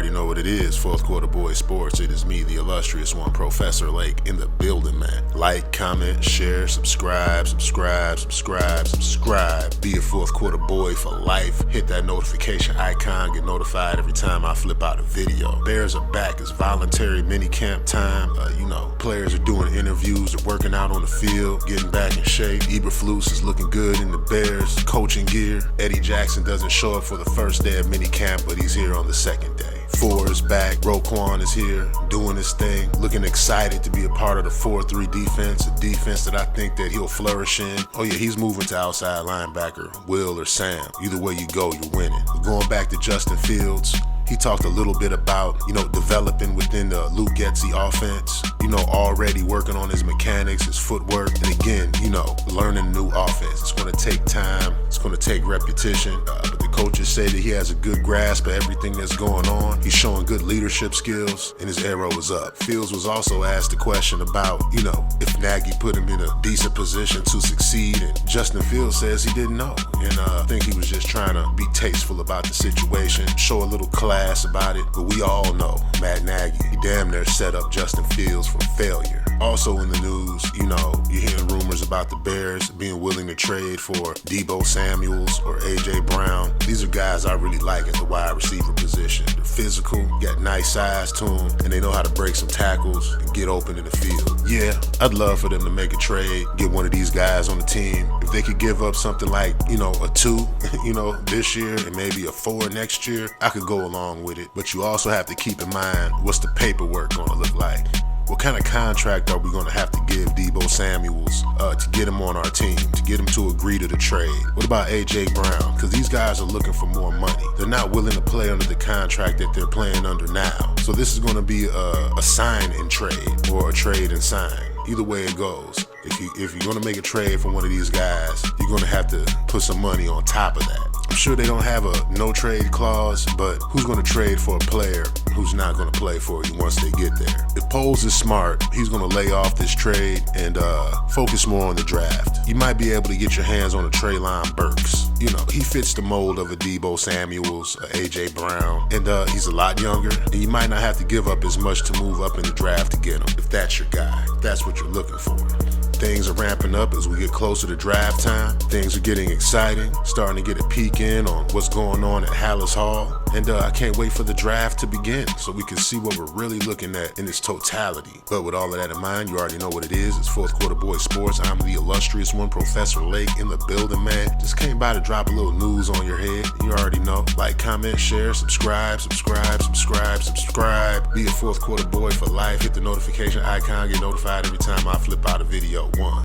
already know what it is. Fourth Quarter Boy Sports. It is me, the illustrious one, Professor Lake, in the building, man. Like, comment, share, subscribe. Be a Fourth Quarter Boy for life. Hit that notification icon. Get notified every time I flip out a video. Bears are back. It's voluntary mini camp time. Players are doing interviews. They're working out on the field, getting back in shape. Eberflus is looking good in the Bears coaching gear. Eddie Jackson doesn't show up for the first day of mini camp, but he's here on the second day. Four is back. Roquan is here doing his thing, looking excited to be a part of the 4-3 defense, a defense that I think that he'll flourish in. Oh yeah, he's moving to outside linebacker, Will or Sam. Either way you go, you're winning. But going back to Justin Fields, he talked a little bit about, developing within the Luke Getsy offense, already working on his mechanics, his footwork, and again, learning a new offense. It's going to take time. It's going to take repetition. But the coaches say that he has a good grasp of everything that's going on. He's showing good leadership skills, and his arrow is up. Fields was also asked a question about, if Nagy put him in a decent position to succeed, and Justin Fields says he didn't know. And I think he was just trying to be tasteful about the situation, show a little class about it. But we all know Matt Nagy, he damn near set up Justin Fields for failure. Also in the news, you're hearing rumors about the Bears being willing to trade for Deebo Samuels or A.J. Brown. These are guys I really like at the wide receiver position. They're physical, got nice size to them, and they know how to break some tackles and get open in the field. Yeah, I'd love for them to make a trade, get one of these guys on the team. If they could give up something like, a 2, this year and maybe a 4 next year, I could go along with it. But you also have to keep in mind, what's the paperwork going to look like? What kind of contract are we going to have to give Deebo Samuels to get him on our team, to get him to agree to the trade? What about A.J. Brown? Because these guys are looking for more money. They're not willing to play under the contract that they're playing under now. So this is going to be a sign and trade or a trade and sign. Either way it goes. If you're going to make a trade for one of these guys, you're going to have to put some money on top of that. I'm sure they don't have a no trade clause, but who's going to trade for a player who's not going to play for you once they get there? If Poles is smart, he's going to lay off this trade and focus more on the draft. You might be able to get your hands on a Treylon Burks. He fits the mold of a Deebo Samuels, a A.J. Brown, and he's a lot younger, and you might not have to give up as much to move up in the draft to get him, if that's your guy, if that's what you're looking for. Things are ramping up as we get closer to draft time. Things are getting exciting, starting to get a peek in on what's going on at Hallis Hall. And I can't wait for the draft to begin so we can see what we're really looking at in its totality. But with all of that in mind, you already know what it is. It's Fourth Quarter Boy Sports. I'm the illustrious one, Professor Lake, in the building, man. Just came by to drop a little news on your head. You already know. Like, comment, share, subscribe. Be a Fourth Quarter Boy for life. Hit the notification icon. Get notified every time I flip out a video. 1.